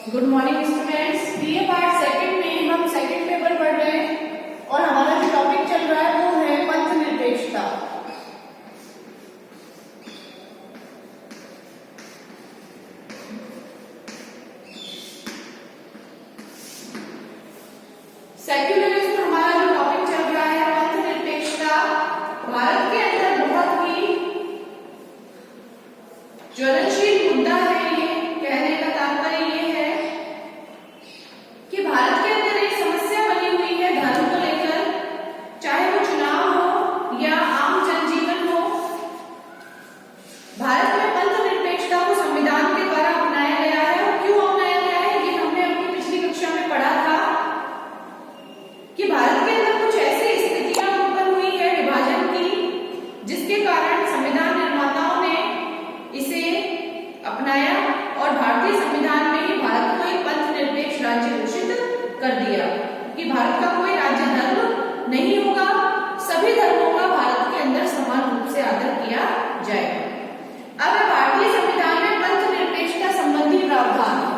Good morning students. BA part second में हम second paper पढ़ रहे हैं और हमारा जो टॉपिक चल रहा है वो है पंथ निरपेक्षता। सेक्युलरिज्म हमारा जो टॉपिक चल रहा है पंथ निरपेक्षता भारत के अंदर बहुत ही ज्वलनशील मुद्दा है। ये कहने का तात्पर्य ये है कि भारत के अंदर एक समस्या बनी हुई है धर्म को लेकर, चाहे वो चुनाव हो या आम जनजीवन हो। भारत में पंथ निरपेक्षता को संविधान के द्वारा अपनाया गया है। और क्यों अपनाया गया है ये हमने अपनी पिछली कक्षा में पढ़ा था कि भारत के अंदर कुछ ऐसी स्थितियां उत्पन्न हुई है विभाजन की, जिसके कारण संविधान निर्माताओं ने इसे अपनाया और भारतीय संविधान में ही भारत को एक पंथ निरपेक्ष राज्य घोषित कर दिया कि भारत का कोई राज्य धर्म नहीं होगा, सभी धर्मों का भारत के अंदर समान रूप से आदर किया जाएगा। अब है भारतीय संविधान में पंथ निरपेक्षता संबंधी प्रावधान।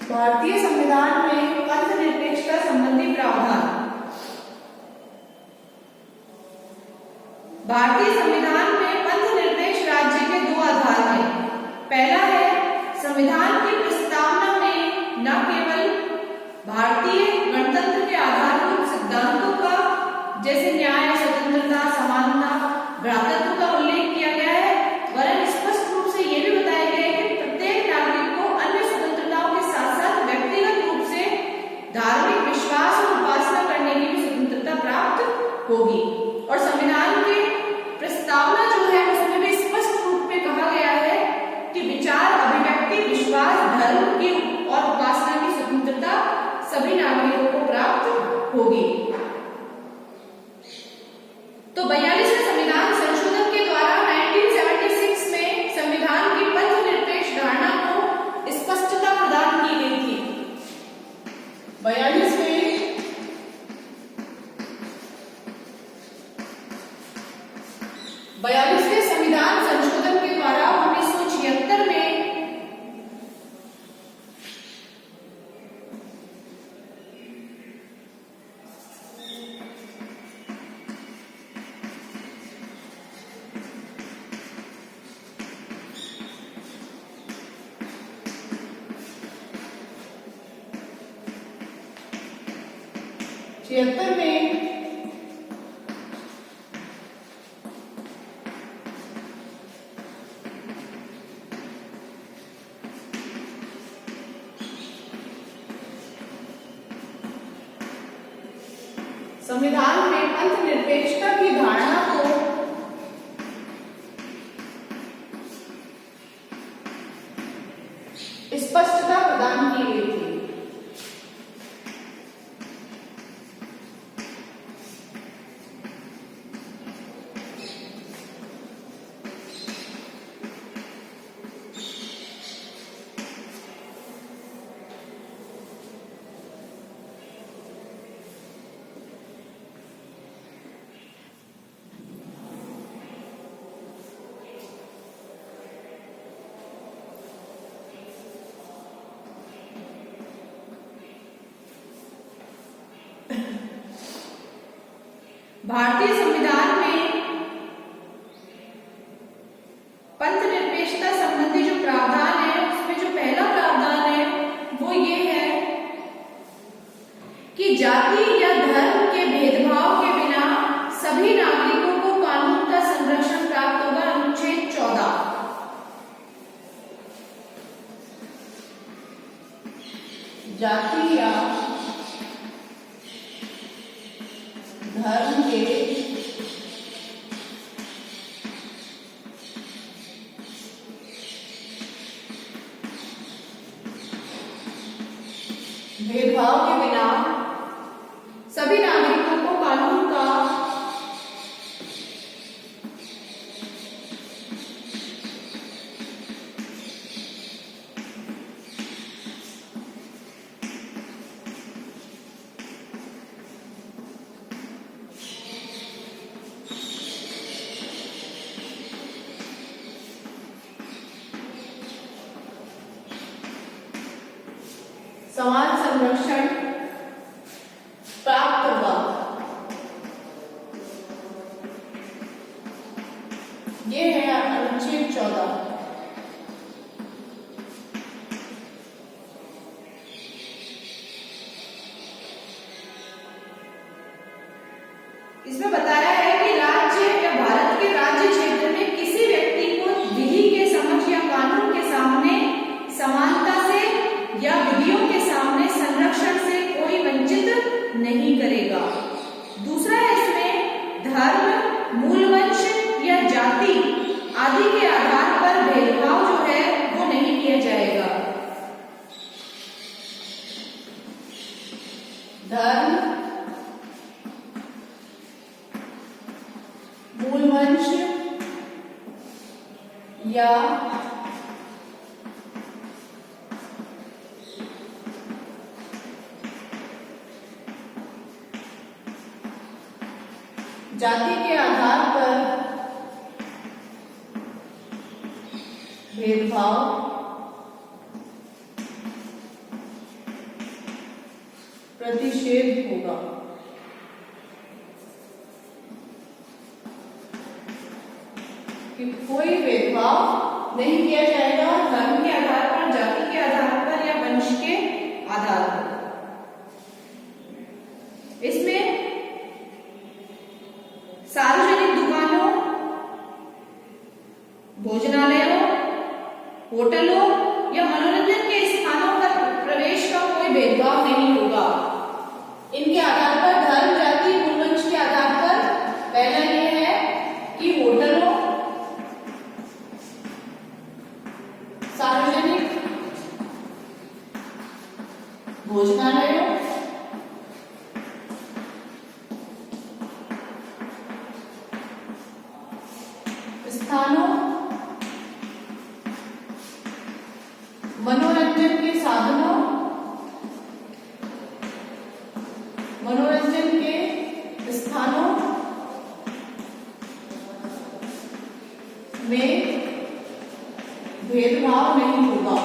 भारतीय संविधान में पंथ निरपेक्षता संबंधी प्रावधान। भारतीय संविधान में पंथ निरपेक्ष राज्य के दो आधार हैं। पहला है संविधान की प्रस्तावना में न केवल भारतीय गणतंत्र के आधारभूत सिद्धांतों का जैसे न्याय, स्वतंत्रता, समानता, भ्रातृत्व का उल्लेख किया गया है, वरन स्पष्ट रूप से यह भी बताया गया है कि प्रत्येक नागरिक को अन्य स्वतंत्रताओं के साथ साथ व्यक्तिगत रूप से धार्मिक विश्वास और उपासना करने की भी स्वतंत्रता प्राप्त होगी। और संविधान की प्रस्तावना जो है उसमें भी स्पष्ट रूप में कहा गया है कि विचार, अभिव्यक्ति, विश्वास, धर्म की और उपासना की स्वतंत्रता सभी नागरिकों को प्राप्त होगी। तो 42वें संविधान संशोधन के द्वारा 1976 में संविधान की पंथ निरपेक्ष धारणा को स्पष्टता प्रदान की गई थी। 42वें संविधान संशोधन के द्वारा 1976 में संविधान में पंथ निरपेक्षता की धारणा को स्पष्टता प्रदान की गई थी। भारतीय संविधान में पंथ निरपेक्षता संबंधी जो प्रावधान है उसमें जो पहला प्रावधान है वो ये है कि जाति या धर्म के भेदभाव के बिना सभी नागरिकों को कानून का संरक्षण प्राप्त होगा। अनुच्छेद 14। जाति या धर्म के भेदभाव के बिना सभी नागरिकों को कानून का समान संरक्षण प्राप्त होगा। ये है अनुच्छेद 14। इसमें बताया है कि राज्य या भारत के राज्य क्षेत्र में किसी व्यक्ति को विधि के समक्ष या कानून के सामने समानता से या विधियों के सामने संरक्षण से कोई वंचित नहीं करेगा। दूसरा है इसमें धर्म, मूलवंश या जाति आदि के आधार पर भेदभाव जो है वो नहीं किया जाएगा। धर्म, मूलवंश या जाति के आधार पर भेदभाव प्रतिषेध होगा। कि कोई भेदभाव नहीं किया जाएगा धर्म के आधार पर, जाति के आधार पर या वंश के आधार पर। इसमें सार्वजनिक दुकानों, भोजनालयों, होटलों या मनोरंजन के स्थानों पर प्रवेश का कोई भेदभाव नहीं होगा। इनके आधार पर धर्म, जाति, मूलवंश के आधार पर पहला ये है कि होटलों, सार्वजनिक भोजनालयों, स्थानों, मनोरंजन के साधनों, मनोरंजन के स्थानों में भेदभाव नहीं होगा।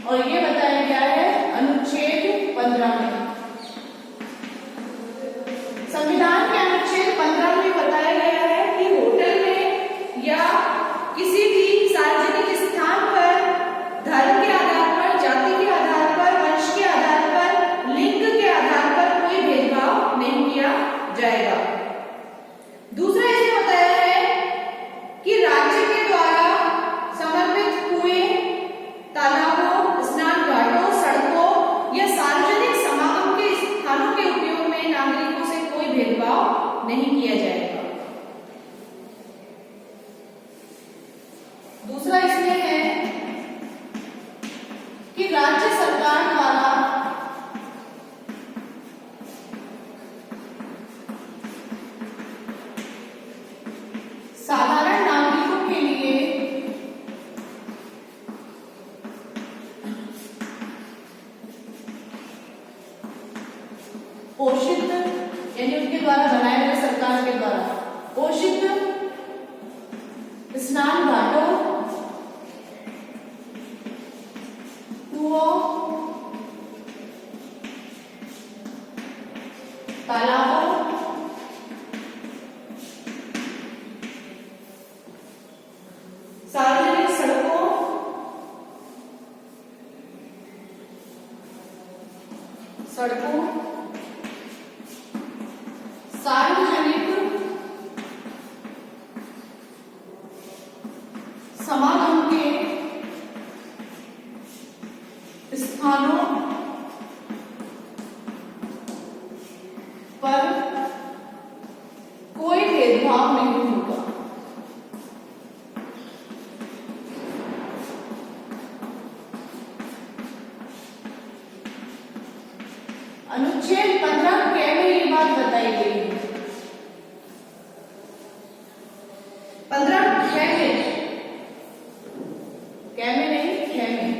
और ये बताया गया है अनुच्छेद 15 में। संविधान के अनुच्छेद 15 में बताया गया है कि होटल में या किसी भी सार्वजनिक स्थान पर धर्म के आधार पर, जाति के आधार पर, वंश के आधार पर, लिंग के आधार पर कोई भेदभाव नहीं किया जाएगा। दूसरा इसमें बताया है कि राज्य के द्वारा समर्पित कुएं, तालाबों, स्नान घाटों, सड़कों या सार्वजनिक समागम के स्थानों के उपयोग में नागरिकों से कोई भेदभाव नहीं किया जाएगा। दूसरा इसमें है कि राज्य सरकार द्वारा साधारण नागरिकों के लिए पोषित, यानी उनके द्वारा बनाए गए, सरकार के द्वारा पोषित स्नान घाटों, कुओं, तालाबों, सार्वजनिक सड़कों, सार्वजनिक समागम के स्थानों पर कोई भेदभाव नहीं होगा। बताई गई है। 15 ख में, कै में नहीं ख में।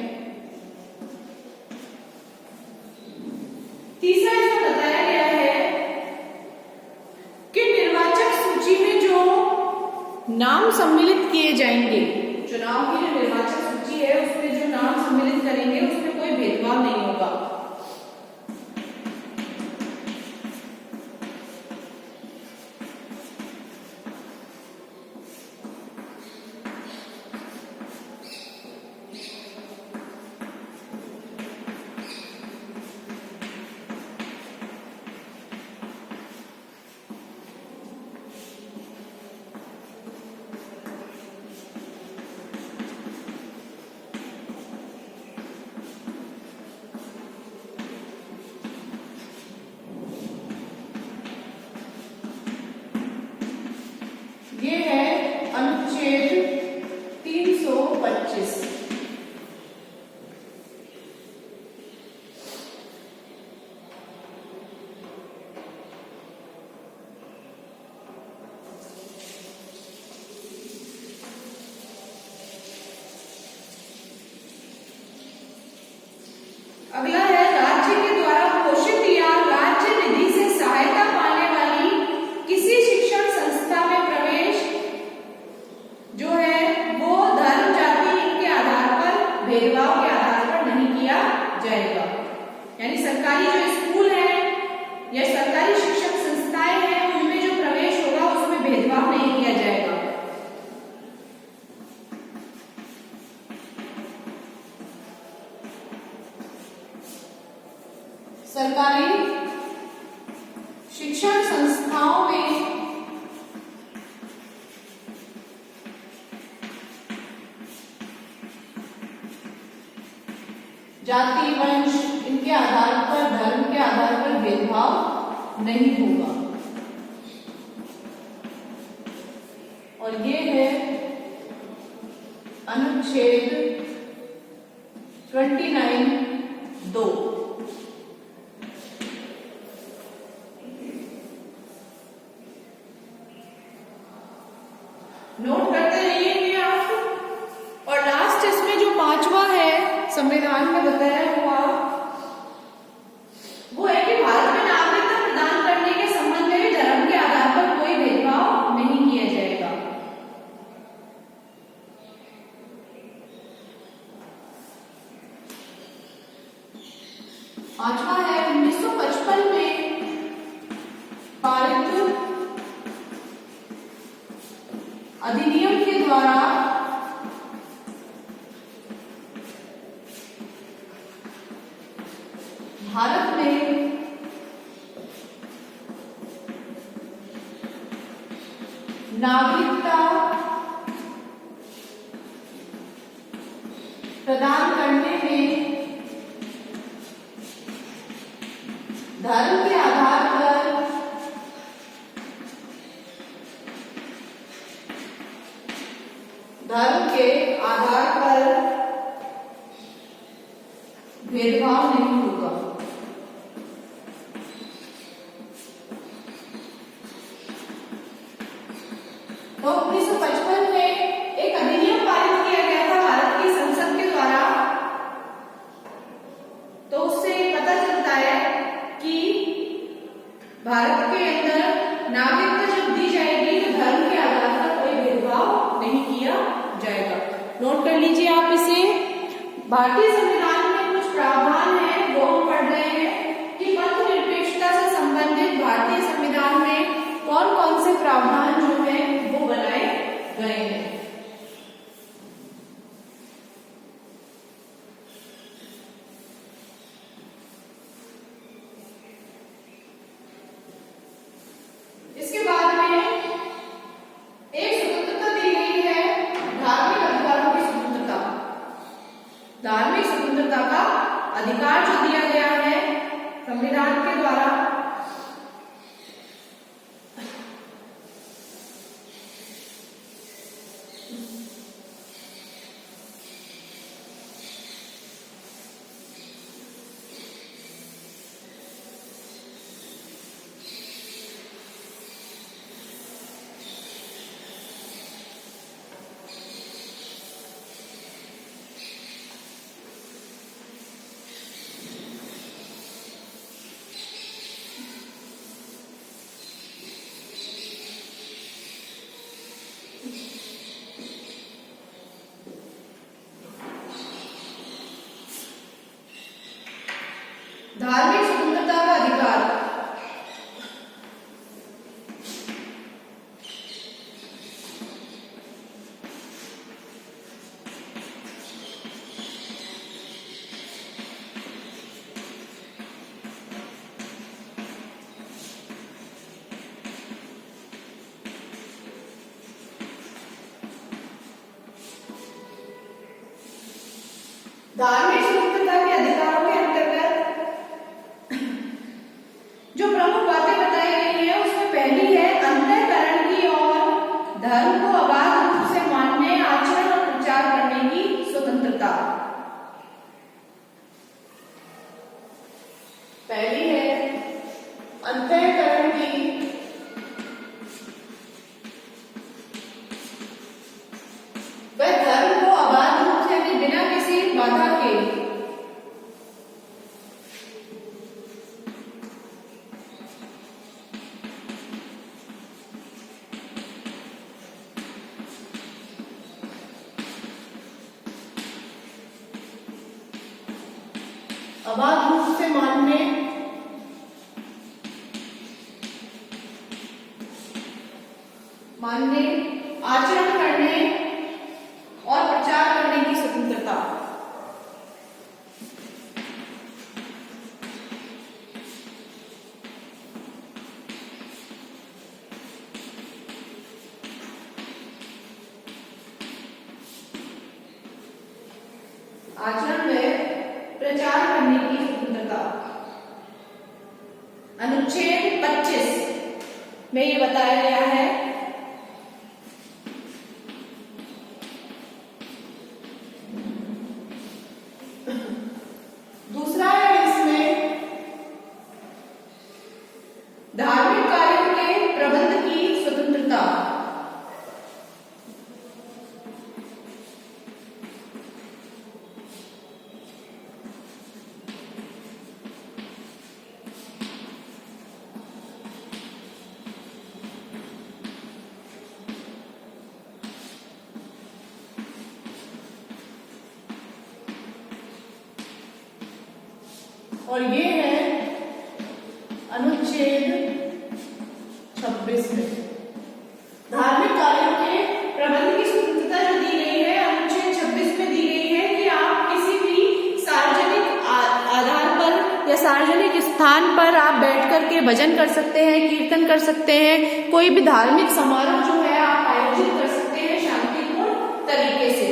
तीसरा इसमें बताया गया है कि निर्वाचक सूची में जो नाम सम्मिलित किए जाएंगे, चुनाव की जो निर्वाचक सूची है उसमें जो नाम सम्मिलित करेंगे उसमें कोई भेदभाव नहीं होगा। ये है अनुच्छेद 325। अगला है राज्य के द्वारा घोषित या राज्य निधि से सहायता पाने वाली किसी शिक्षण संस्था में प्रवेश जो है वो धर्म, जाति, लिंग के आधार पर, भेदभाव के आधार पर नहीं किया जाएगा। यानी सरकारी जो स्कूल है या सरकारी शिक्षक संस्थाएं हैं उनमें जो प्रवेश होगा उसमें भेदभाव नहीं किया जाएगा। सरकारी शिक्षण संस्थाओं में जाति, वंश इनके आधार पर, धर्म के आधार पर भेदभाव नहीं होगा। और ये है अनुच्छेद 29(2). नोट करते रहिए आप। और लास्ट इसमें जो 5वां है संविधान में बताया हुआ वो है कि भारत में नागरिकता प्रदान करने के संबंध में भी धर्म के आधार पर कोई भेदभाव नहीं किया जाएगा। पांचवा है 1955 में पारित अधिनियम के द्वारा भारत में नागरिकता प्रदान करने में धर्म के आधार पर भेदभाव नहीं होगा। तो 1955 में एक अधिनियम पारित किया गया था भारत की संसद के द्वारा। तो उससे पता चलता है कि भारत के अंदर नागरिकता जब दी जाएगी तो धर्म के आधार पर कोई भेदभाव नहीं किया जाएगा। नोट कर लीजिए आप इसे। भारतीय संविधान में कुछ प्रावधान है वो हम पढ़ रहे हैं कि धर्मनिरपेक्षता से संबंधित भारतीय संविधान में कौन कौन से प्रावधान जो है वो बनाए गए हैं। इसके बाद में एक स्वतंत्रता दी गई है धार्मिक अधिकारों की स्वतंत्रता। धार्मिक स्वतंत्रता का अधिकार जो दिया गया है धार्मिक स्वतंत्रता के अधिकारों के अंतर्गत जो प्रमुख बातें बताई गई है उसमें पहली है अंतःकरण की और धर्म को अबाध रूप से मानने, आचरण और प्रचार करने की स्वतंत्रता। पहली है अंतःकरण की वह धर्म को अबाध रूप से बिना किसी बाधा के अबाध रूप से मानने, आचरण करने और प्रचार करने की स्वतंत्रता। आचरण में प्रचार करने की स्वतंत्रता। अनुच्छेद 25 में ये बताया गया है दूसरा है इसमें धार्मिक कार्यों के प्रबंध की स्वतंत्रता। और ये है अनुच्छेद 26 में धार्मिक कार्यों के प्रबंध की स्वतंत्रता जो दी गई है अनुच्छेद 26 में दी गई है कि आप किसी भी सार्वजनिक आधार पर या सार्वजनिक स्थान पर आप बैठ करके भजन कर सकते हैं, कीर्तन कर सकते हैं, कोई भी धार्मिक समारोह जो है आप आयोजित कर सकते हैं शांतिपूर्ण तरीके से,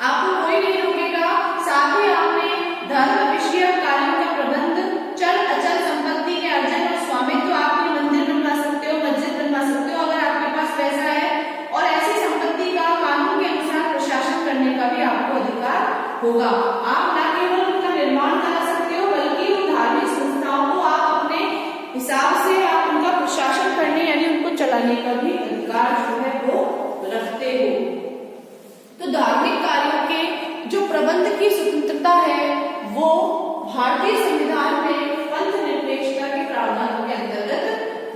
आपको कोई नहीं रोकेगा। साथ ही आपने धर्म विषयक कार्यों का प्रबंध, चल अचल संपत्ति के अर्जन और स्वामित्व, आप कोई मंदिर बनवा सकते हो, मस्जिद बनवा सकते हो अगर आपके पास पैसा है, और ऐसी संपत्ति का कानून के अनुसार प्रशासन करने का भी आपको अधिकार होगा। आप न केवल उनका निर्माण करा सकते हो बल्कि उन धार्मिक संस्थाओं को आप अपने हिसाब से आप उनका प्रशासन करने यानी उनको चलाने का भी अधिकार जो है वो रखते हो। तो धार्मिक कार्यों के जो प्रबंध की स्वतंत्रता है वो भारतीय संविधान में पंथ निरपेक्षता के प्रावधानों के अंतर्गत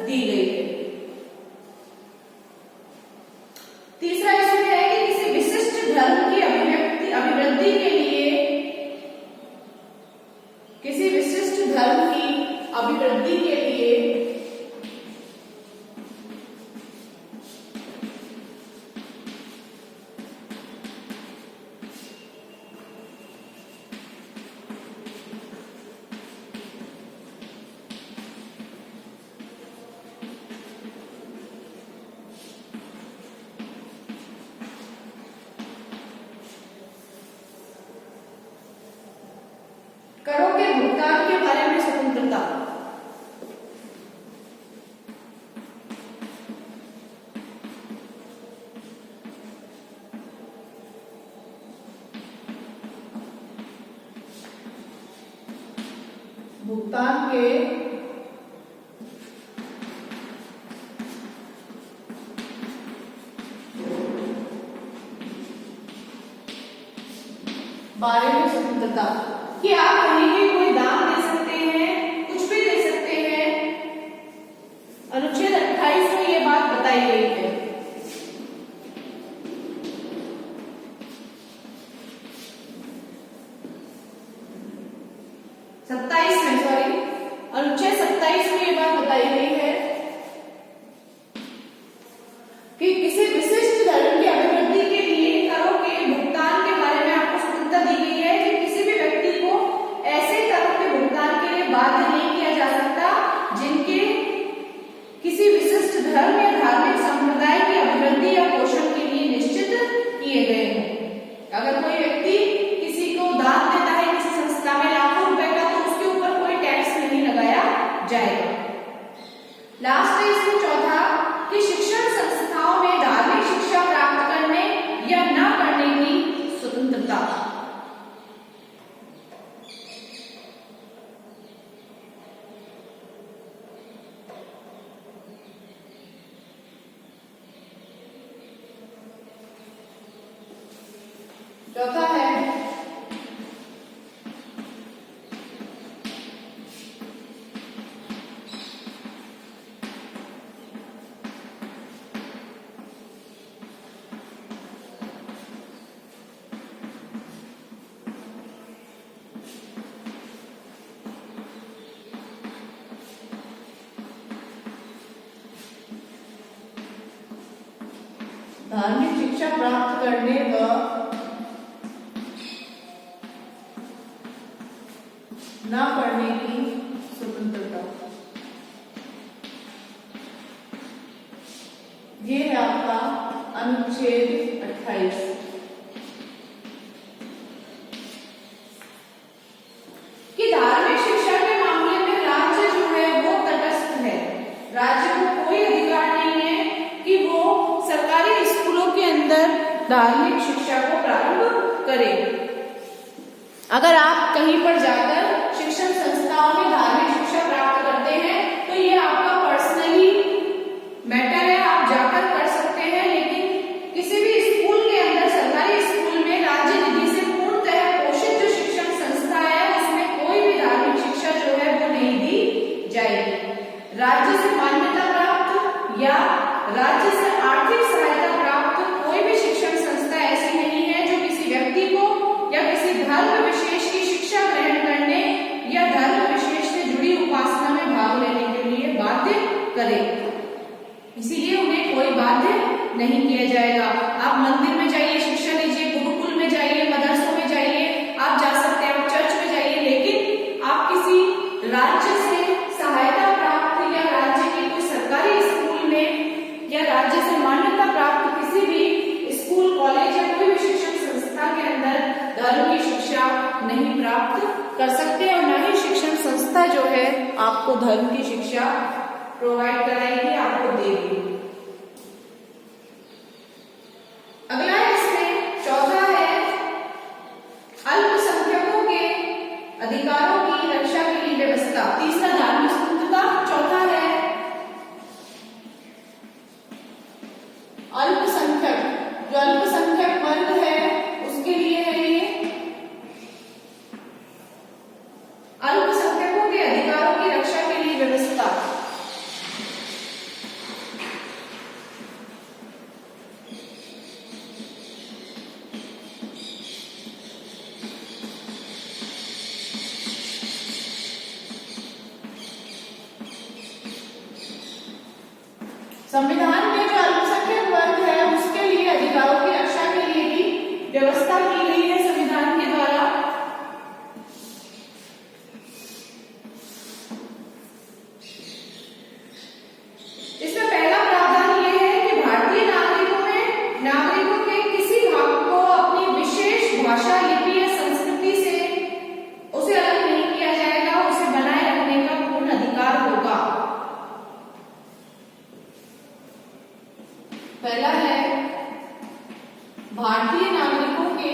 दी गई है। तीसरा इसमें है कि किसी विशिष्ट धर्म की अभिवृद्धि के लिए, किसी विशिष्ट धर्म की अभिवृद्धि के लिए करों के भुगतान के बारे में स्वतंत्रता। भुगतान के बारे में स्वतंत्रता कि आप कहीं भी कोई दान दे सकते हैं, कुछ भी दे सकते हैं। अनुच्छेद 28 में ये बात बताई गई है। अनुच्छेद 27 में ये बात बताई गई है कि किसी विशिष्ट धर्म की अभिवृद्धि के लिए करों के भुगतान के बारे में आपको स्वतंत्रता दी गई है कि किसी भी व्यक्ति को ऐसे है इसमें चौथा कि शिक्षण संस्थाओं में धार्मिक शिक्षा प्राप्त करने या न करने की स्वतंत्रता। चौथा है धार्मिक शिक्षा प्राप्त करने व न करने की स्वतंत्रता। ये है आपका अनुच्छेद 28। कि धार्मिक शिक्षा के मामले में राज्य जो है वो तटस्थ है। राज्य को कोई अधिकार नहीं है कि वो सरकारी स्कूलों के अंदर धार्मिक शिक्षा को प्रारंभ करे। अगर आप कहीं पर जाकर शिक्षण संस्थाओं में धार्मिक शिक्षा प्राप्त करते हैं तो ये आपका पर्सनली मैटर है, आप जाकर कर सकते हैं, लेकिन किसी भी स्कूल के अंदर, सरकारी स्कूल में राज्य निधि से पूर्णतः पोषित जो शिक्षण संस्था है उसमें कोई भी धार्मिक शिक्षा जो है वो नहीं दी जाएगी। राज्य से मान्यता प्राप्त या राज्य से आर्थिक सहायता प्राप्त कोई भी शिक्षण संस्था ऐसी नहीं है जो किसी व्यक्ति को या किसी धर्म विशेष की शिक्षा ग्रहण करने या धर्म विशेष से जुड़ी उपासना में भाग लेने के लिए बाध्य करे। इसीलिए उन्हें कोई बाध्य नहीं किया जाएगा। आप मंदिर में जाइए, शिक्षा लीजिए, गुरुकुल में जाइए, मदरसों में जाइए, आप जा सकते हैं, आप चर्च में जाइए, लेकिन आप किसी राज्य से सहायता प्राप्त या राज्य के कोई सरकारी स्कूल में या राज्य से मान्यता प्राप्त किसी भी स्कूल, कॉलेज या कोई भी शिक्षण संस्था के अंदर धर्म की शिक्षा नहीं प्राप्त कर सकते और न ही शिक्षण संस्था जो है आपको धर्म की शिक्षा प्रोवाइड कराएगी, आपको देगी। अगला है इसमें चौथा है अल्पसंख्यकों के अधिकारों की रक्षा के लिए व्यवस्था। तीसरा धार्मिक स्वतंत्रता, चौथा है अल्पसंख्यक। जो अल्पसंख्यक वर्ग है उसके लिए है ये अल्पसंख्यकों के अधिकारों की रक्षा के लिए व्यवस्था। संविधान में जो अल्पसंख्यक वर्ग है उसके लिए अधिकारों की रक्षा के लिए भी व्यवस्था की गई है संविधान के द्वारा। इसमें पहला प्रावधान ये है कि भारतीय नागरिकों के किसी भाग को अपनी विशेष भाषा, लिपि या संस्कृति से उसे अलग नहीं किया जाएगा, उसे बनाए रखने का पूर्ण अधिकार होगा। पहला है भारतीय नागरिकों के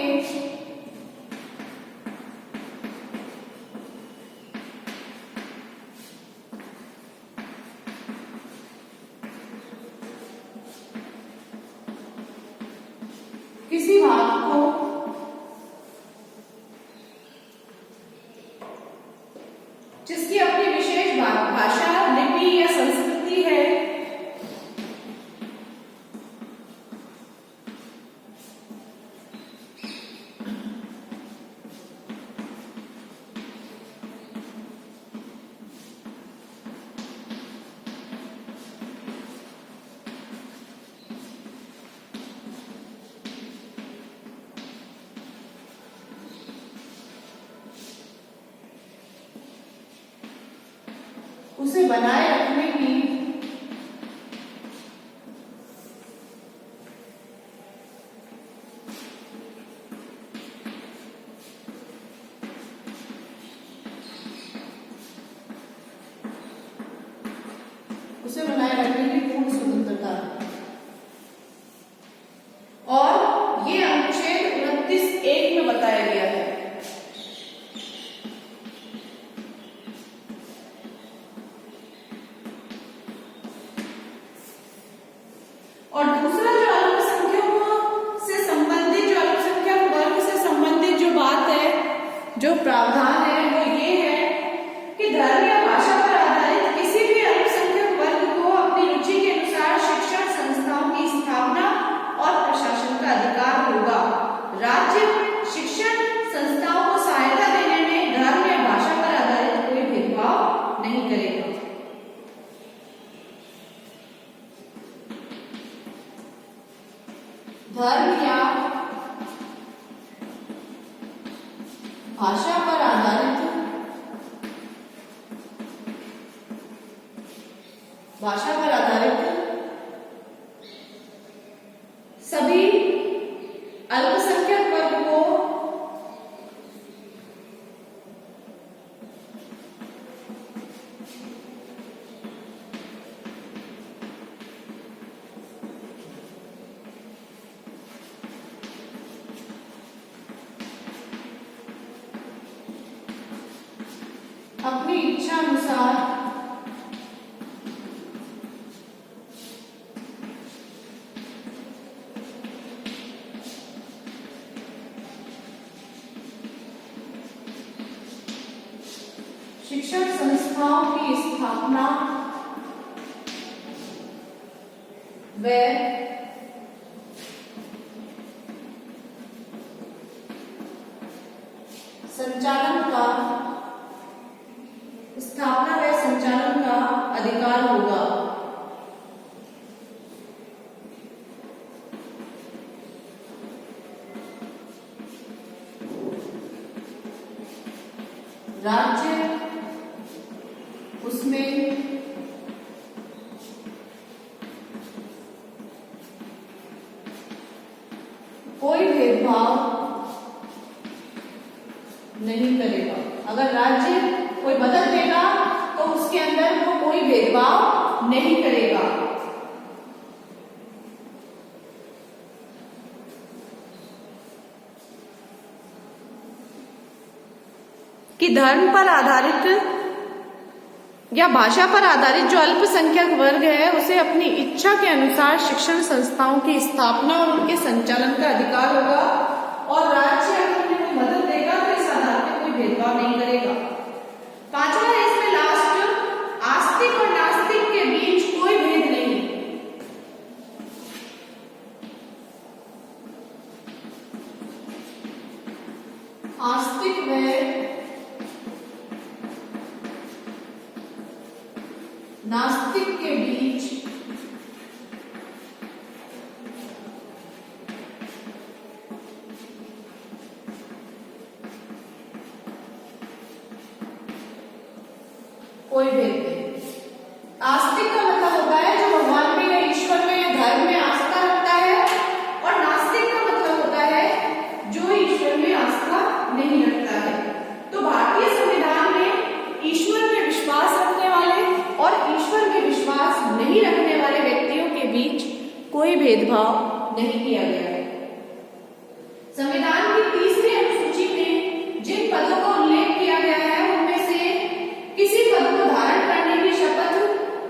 किसी भाग को जिसकी अपनी विशेष भाषा, लिपि या संस्कृति है उसे बनाए रखने की उसे बनाए रखने की पूर्ण स्वतंत्रता। और ये अनुच्छेद 29(1) में बताया गया है। और दूसरा जो अल्पसंख्यकों से संबंधित, जो अल्पसंख्यक वर्ग से संबंधित जो बात है, जो प्रावधान है, वो ये है कि धर्म या भाषा पर आधारित किसी भी अल्पसंख्यक वर्ग को अपनी रुचि के अनुसार शिक्षण संस्थाओं की स्थापना और प्रशासन का अधिकार होगा। राज्य शिक्षण संस्थाओं को सहायता देने में धर्म या भाषा पर आधारित कोई भेदभाव नहीं करेगा। धर्म या भाषा पर आधारित सभी अल्पसंख्यक वर्ग को अपनी इच्छा अनुसार शिक्षण संस्थाओं की स्थापना व संचालन का अधिकार होगा। राज्य उसमें कोई भेदभाव नहीं करेगा। अगर राज्य कोई मदद देगा तो उसके अंदर वो कोई भेदभाव नहीं करेगा। कि धर्म पर आधारित या भाषा पर आधारित जो अल्पसंख्यक वर्ग है उसे अपनी इच्छा के अनुसार शिक्षण संस्थाओं की स्थापना और उनके संचालन का अधिकार होगा। और राज्य अगर उन्हें मदद देगा तो इस आधार पर कोई भेदभाव नहीं करेगा। पांचवा है इसमें लास्ट, आस्तिक और नास्तिक के बीच कोई भेद नहीं। आस्तिक व नास्तिक के बीच कोई भेद नहीं। आस्तिक का मतलब होता है जो भगवान में या ईश्वर में या धर्म में आस्था रखता है, और नास्तिक का मतलब होता है जो ईश्वर में आस्था नहीं रखता है। तो भारतीय संविधान में ईश्वर में विश्वास रखने वाले और ईश्वर में विश्वास नहीं रखने वाले व्यक्तियों के बीच कोई भेदभाव नहीं किया गया है। संविधान की तीसरी अनुसूची में जिन पदों का उल्लेख किया गया है उनमें से किसी पद को धारण करने की शपथ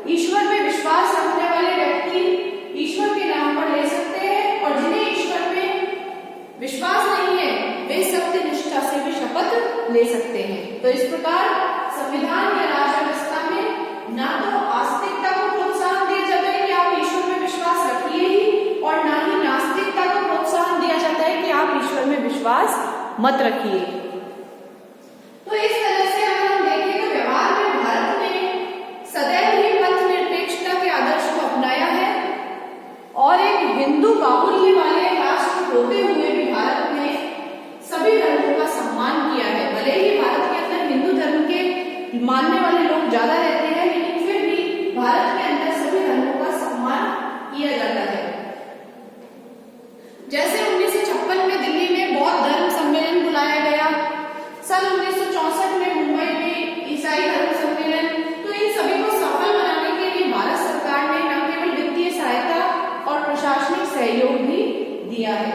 ईश्वर में विश्वास रखने वाले व्यक्ति ईश्वर के नाम पर ले सकते हैं, और जिन्हें ईश्वर में विश्वास नहीं है वे सत्यनिष्ठा से भी शपथ ले सकते हैं। तो इस प्रकार संविधान या राज्य व्यवस्था में ना तो आस्तिकता को प्रोत्साहन दिया जाता है कि आप ईश्वर में विश्वास रखिए ही, और ना ही नास्तिकता को प्रोत्साहन दिया जाता है कि आप ईश्वर में विश्वास मत रखिए। तो इस तरह से अगर हम देखें तो व्यवहार में भारत ने सदैव ही पंथ निरपेक्षता के आदर्श को अपनाया है, और एक हिंदू बाहुल्य वाले राष्ट्र होते हुए भी भारत ने सभी धर्मों का सम्मान किया है। भले ही भारत के अंदर हिंदू धर्म के मानने वाले लोग ज्यादा रहते हैं, लेकिन फिर भी भारत के अंदर सभी धर्मों का सम्मान किया जाता है। जैसे 1956 में दिल्ली में बौद्ध धर्म सम्मेलन बुलाया गया, सन 1964 में मुंबई में ईसाई धर्म सम्मेलन, तो इन सभी को सफल बनाने के लिए भारत है।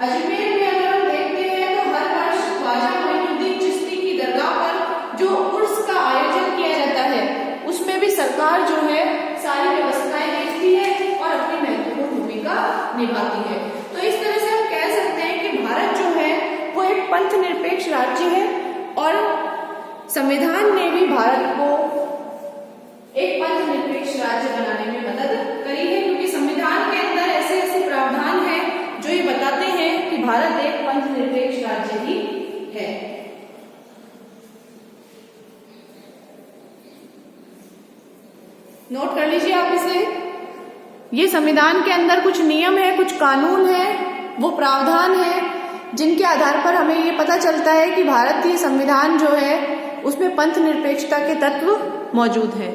अजमेर में अगर हम देखते हैं तो हर वर्ष ख्वाजा मोइनुद्दीन चिश्ती की दरगाह पर जो उर्स का आयोजन किया जाता है उसमें भी सरकार जो है सारी व्यवस्थाएं देखती है और अपनी महत्वपूर्ण भूमिका निभाती है। तो इस तरह से हम कह सकते हैं कि भारत जो है वो एक पंथ निरपेक्ष राज्य है और संविधान ने भी भारत को एक पंथ निरपेक्ष राज्य बनाने में मदद करी है, क्योंकि संविधान के अंदर ऐसे ऐसे प्रावधान हैं जो ये बताते हैं कि भारत एक पंथ निरपेक्ष राज्य ही है। नोट कर लीजिए आप इसे। ये संविधान के अंदर कुछ नियम है, कुछ कानून है, वो प्रावधान है जिनके आधार पर हमें ये पता चलता है कि भारतीय संविधान जो है उसमें पंथ निरपेक्षता के तत्व मौजूद है।